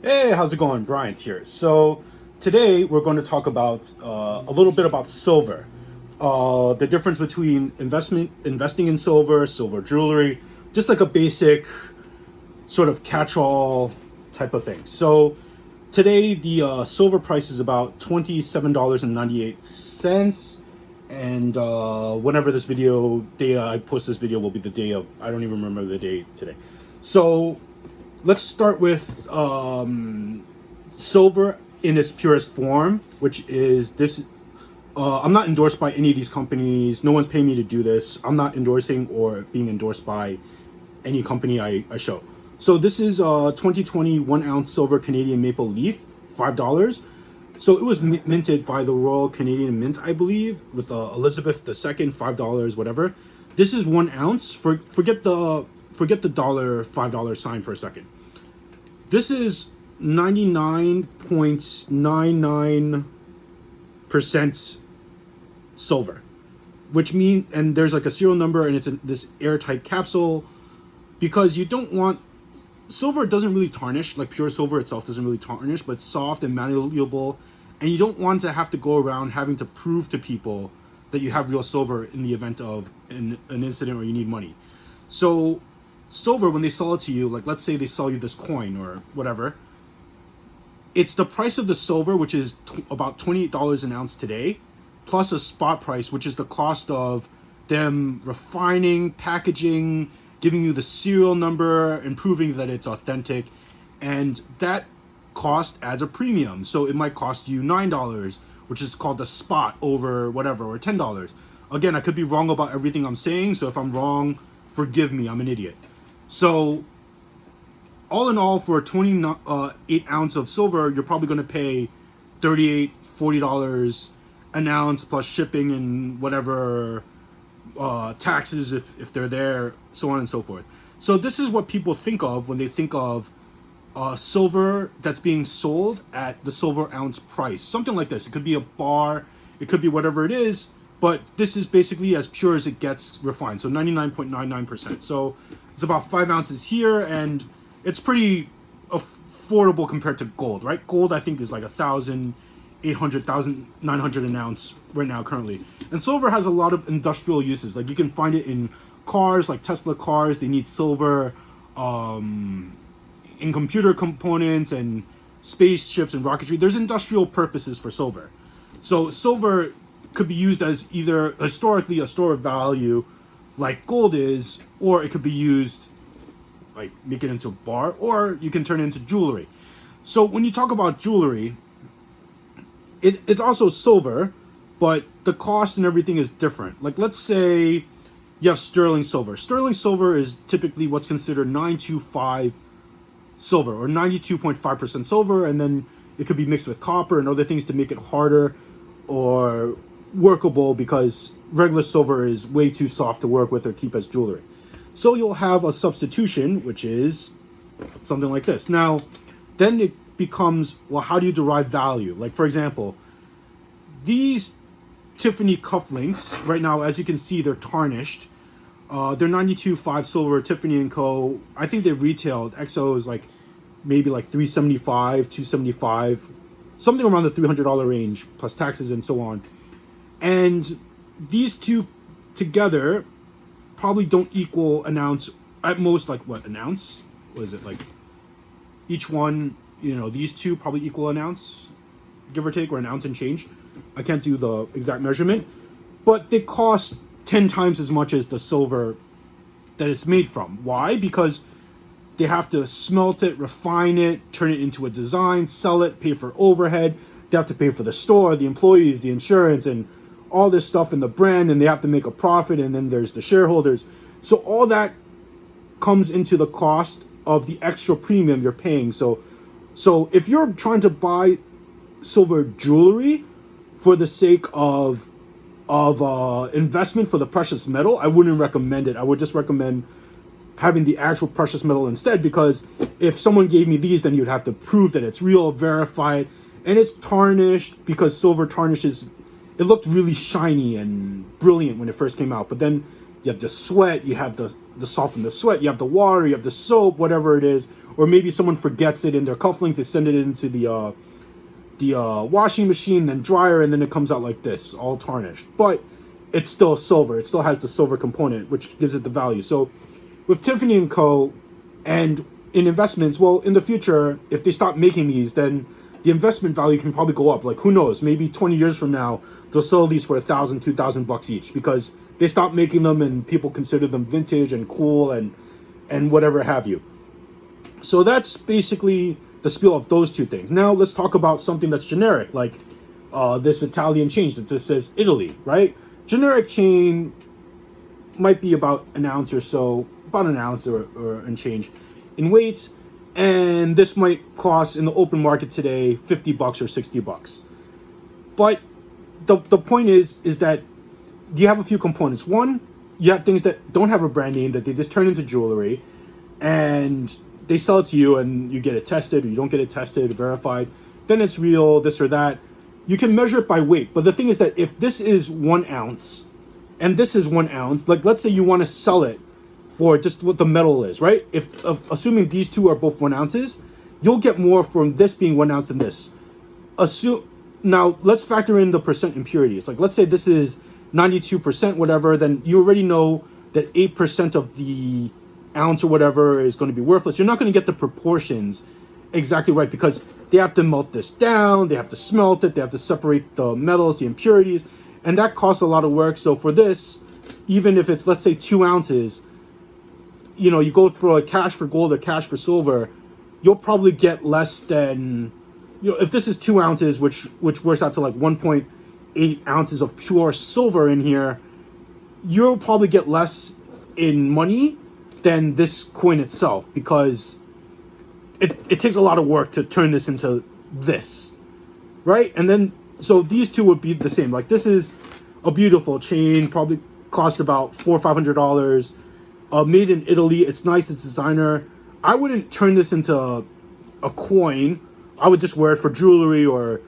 Hey, how's it going? Bryant here. So today we're going to talk about a little bit about silver, the difference between investing in silver, silver jewelry, just like a basic sort of catch-all type of thing. So today the silver price is about $27.98, and whenever this video day I post this video will be the day of, I don't even remember the day today. So let's start with silver in its purest form, which is this. I'm not endorsed by any of these companies. No one's paying me to do this. I'm not endorsing or being endorsed by any company I show. So this is 2020 1 ounce silver Canadian maple leaf, $5. So it was minted by the Royal Canadian Mint, I believe, with Elizabeth II, $5, whatever. This is 1 ounce. Forget the dollar $5 sign for a second. This is 99.99% silver, which mean, and there's like a serial number, and it's this airtight capsule, because you don't want silver doesn't really tarnish, like pure silver itself doesn't really tarnish, but it's soft and malleable, and you don't want to have to go around having to prove to people that you have real silver in the event of an incident or you need money. So silver, when they sell it to you, like let's say they sell you this coin or whatever, it's the price of the silver, which is about $28 an ounce today, plus a spot price, which is the cost of them refining, packaging, giving you the serial number, and proving that it's authentic. And that cost adds a premium. So it might cost you $9, which is called the spot over whatever, or $10. Again, I could be wrong about everything I'm saying. So if I'm wrong, forgive me. I'm an idiot. So all in all, for a 28 ounce of silver, you're probably going to pay $38, $40 an ounce, plus shipping and whatever taxes if they're there, so on and so forth. So this is what people think of when they think of silver that's being sold at the silver ounce price. Something like this. It could be a bar, it could be whatever it is, but this is basically as pure as it gets refined. So 99.99%. So it's about 5 ounces here, and it's pretty affordable compared to gold, right? Gold, I think, is like 1,800, 1,900 an ounce right now currently. And silver has a lot of industrial uses. Like you can find it in cars, like Tesla cars. They need silver in computer components and spaceships and rocketry. There's industrial purposes for silver. So silver could be used as either historically a store of value, like gold is, or it could be used like make it into a bar, or you can turn it into jewelry. So when you talk about jewelry, it's also silver, but the cost and everything is different. Like let's say you have sterling silver. Sterling silver is typically what's considered 925 silver, or 92.5% silver, and then it could be mixed with copper and other things to make it harder or workable, because regular silver is way too soft to work with or keep as jewelry. So you'll have a substitution, which is something like this. Now, then it becomes, well, how do you derive value? Like, for example, these Tiffany cufflinks, right now, as you can see, they're tarnished. They're 92.5 silver, Tiffany & Co. I think they retailed, XO is like maybe like 375, 275, something around the $300 range, plus taxes and so on. And these two together probably don't equal an ounce, at most, like what, an ounce? What is it, like each one, these two probably equal an ounce, give or take, or an ounce and change. I can't do the exact measurement, but they cost 10 times as much as the silver that it's made from. Why? Because they have to smelt it, refine it, turn it into a design, sell it, pay for overhead. They have to pay for the store, the employees, the insurance, and all this stuff in the brand, and they have to make a profit, and then there's the shareholders. So all that comes into the cost of the extra premium you're paying. So if you're trying to buy silver jewelry for the sake of investment for the precious metal, I wouldn't recommend it. I would just recommend having the actual precious metal instead, because if someone gave me these, then you'd have to prove that it's real, verify it, and it's tarnished, because silver tarnishes. It looked really shiny and brilliant when it first came out, but then you have the sweat, you have the salt from the sweat, you have the water, you have the soap, whatever it is, or maybe someone forgets it in their cufflinks. They send it into the washing machine, then dryer, and then it comes out like this, all tarnished. But it's still silver. It still has the silver component, which gives it the value. So with Tiffany and Co. and in investments, well, in the future, if they stop making these, then the investment value can probably go up. Like, who knows? Maybe 20 years from now, they'll sell these for $1,000, $2,000 each because they stopped making them and people consider them vintage and cool and whatever have you. So that's basically the spiel of those two things. Now let's talk about something that's generic, like this Italian chain that just says Italy, right? Generic chain might be about an ounce or so, about an ounce or and change in weight, and this might cost in the open market today $50 or $60. But the point is that you have a few components. One, you have things that don't have a brand name that they just turn into jewelry, and they sell it to you, and you get it tested, or you don't get it tested, verified. Then it's real, this or that. You can measure it by weight, but the thing is that if this is 1 ounce, and this is 1 ounce, like let's say you want to sell it for just what the metal is, right? If assuming these two are both 1 ounces, you'll get more from this being 1 ounce than this. Now let's factor in the percent impurities. Like let's say this is 92% whatever, then you already know that 8% of the ounce or whatever is going to be worthless. You're not going to get the proportions exactly right because they have to melt this down, they have to smelt it, they have to separate the metals, the impurities, and that costs a lot of work. So for this, even if it's, let's say, 2 ounces, you know, you go for a cash for gold or cash for silver, you'll probably get less than, you know, if this is 2 ounces, which works out to like 1.8 ounces of pure silver in here, you'll probably get less in money than this coin itself because it takes a lot of work to turn this into this, right? And then, so these two would be the same. Like this is a beautiful chain, probably cost about $400 or $500, made in Italy. It's nice, it's designer. I wouldn't turn this into a coin. I would just wear it for jewelry or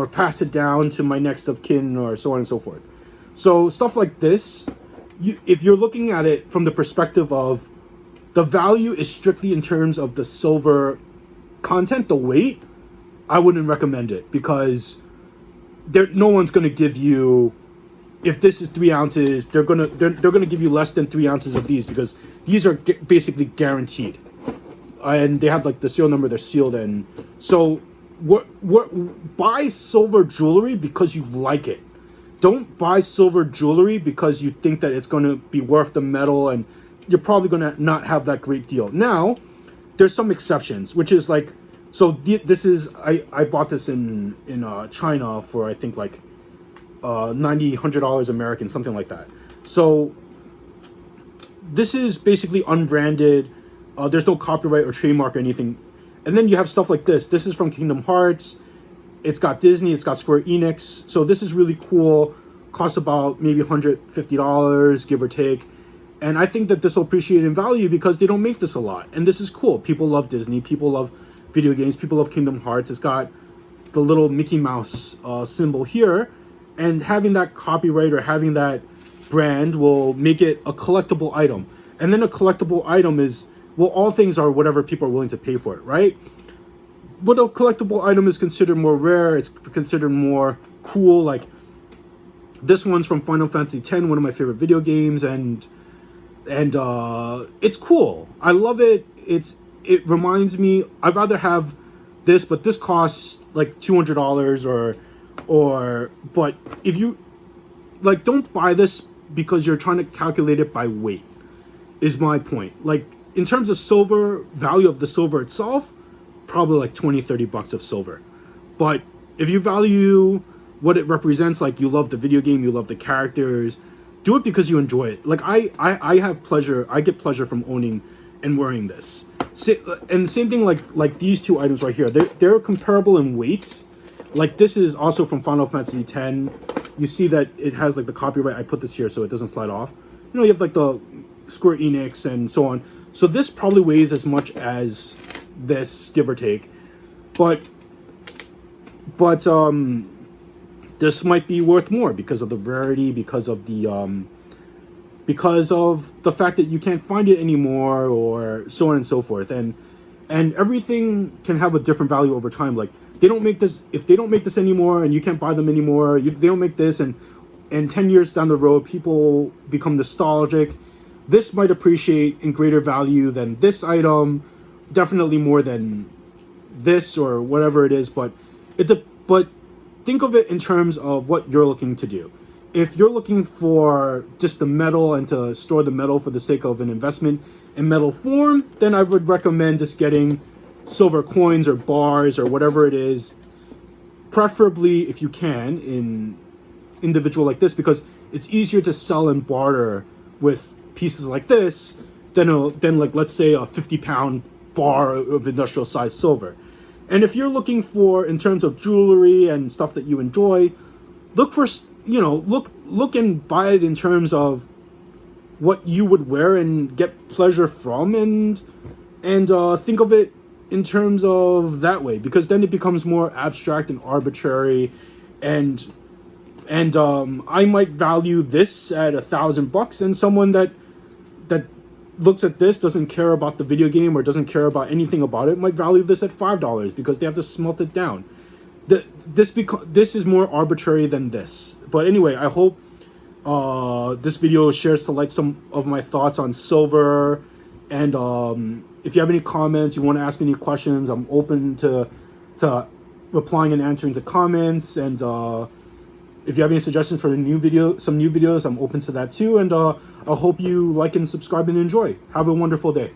pass it down to my next of kin or so on and so forth. So stuff like this, if you're looking at it from the perspective of the value is strictly in terms of the silver content, the weight, I wouldn't recommend it because no one's going to give you, if this is 3 ounces, they're gonna give you less than 3 ounces of these because these are basically guaranteed, and they have like the serial number, they're sealed. And so buy silver jewelry because you like it. Don't buy silver jewelry because you think that it's going to be worth the metal, and you're probably going to not have that great deal. Now, there's some exceptions, which is like, so this is, I bought this in China for I think like $90, $100 American, something like that. So this is basically unbranded. There's no copyright or trademark or anything. And then you have stuff like this. This is from Kingdom Hearts. It's got Disney, it's got Square Enix. So this is really cool. Costs about maybe $150, give or take. And I think that this will appreciate in value because they don't make this a lot. And this is cool. People love Disney. People love video games. People love Kingdom Hearts. It's got the little Mickey Mouse symbol here. And having that copyright or having that brand will make it a collectible item. And then a collectible item is, well, all things are whatever people are willing to pay for it, right? But a collectible item is considered more rare. It's considered more cool. Like this one's from Final Fantasy X, one of my favorite video games, and it's cool. I love it. It reminds me, I'd rather have this, but this costs like $200 but if you like, don't buy this because you're trying to calculate it by weight, is my point. Like in terms of silver, value of the silver itself, probably like $20-$30 of silver. But if you value what it represents, like you love the video game, you love the characters, do it because you enjoy it. Like I have pleasure, I get pleasure from owning and wearing this. And same thing like these two items right here. They're comparable in weights. Like this is also from Final Fantasy X. You see that it has like the copyright. I put this here so it doesn't slide off. You know, you have like the Square Enix and so on. So this probably weighs as much as this, give or take. But this might be worth more because of the rarity, because of the fact that you can't find it anymore, or so on and so forth. And and everything can have a different value over time. Like, they don't make this, if they don't make this anymore and you can't buy them anymore, they don't make this, and 10 years down the road people become nostalgic, this might appreciate in greater value than this item, definitely more than this or whatever it is. But but think of it in terms of what you're looking to do. If you're looking for just the metal and to store the metal for the sake of an investment in metal form, then I would recommend just getting silver coins or bars or whatever it is, preferably if you can in individual like this, because it's easier to sell and barter with pieces like this than like, let's say, a 50-pound bar of industrial sized silver. And if you're looking for, in terms of jewelry and stuff that you enjoy, look for, look and buy it in terms of what you would wear and get pleasure from, and think of it in terms of that way, because then it becomes more abstract and arbitrary. And I might value this at $1,000, and someone that looks at this, doesn't care about the video game or doesn't care about anything about it, might value this at $5 because they have to smelt it down. This is more arbitrary than this. But anyway, I hope this video shares to light some of my thoughts on silver. And if you have any comments, you want to ask me any questions, I'm open to replying and answering to comments. And if you have any suggestions for some new videos, I'm open to that too. And I hope you like and subscribe and enjoy. Have a wonderful day.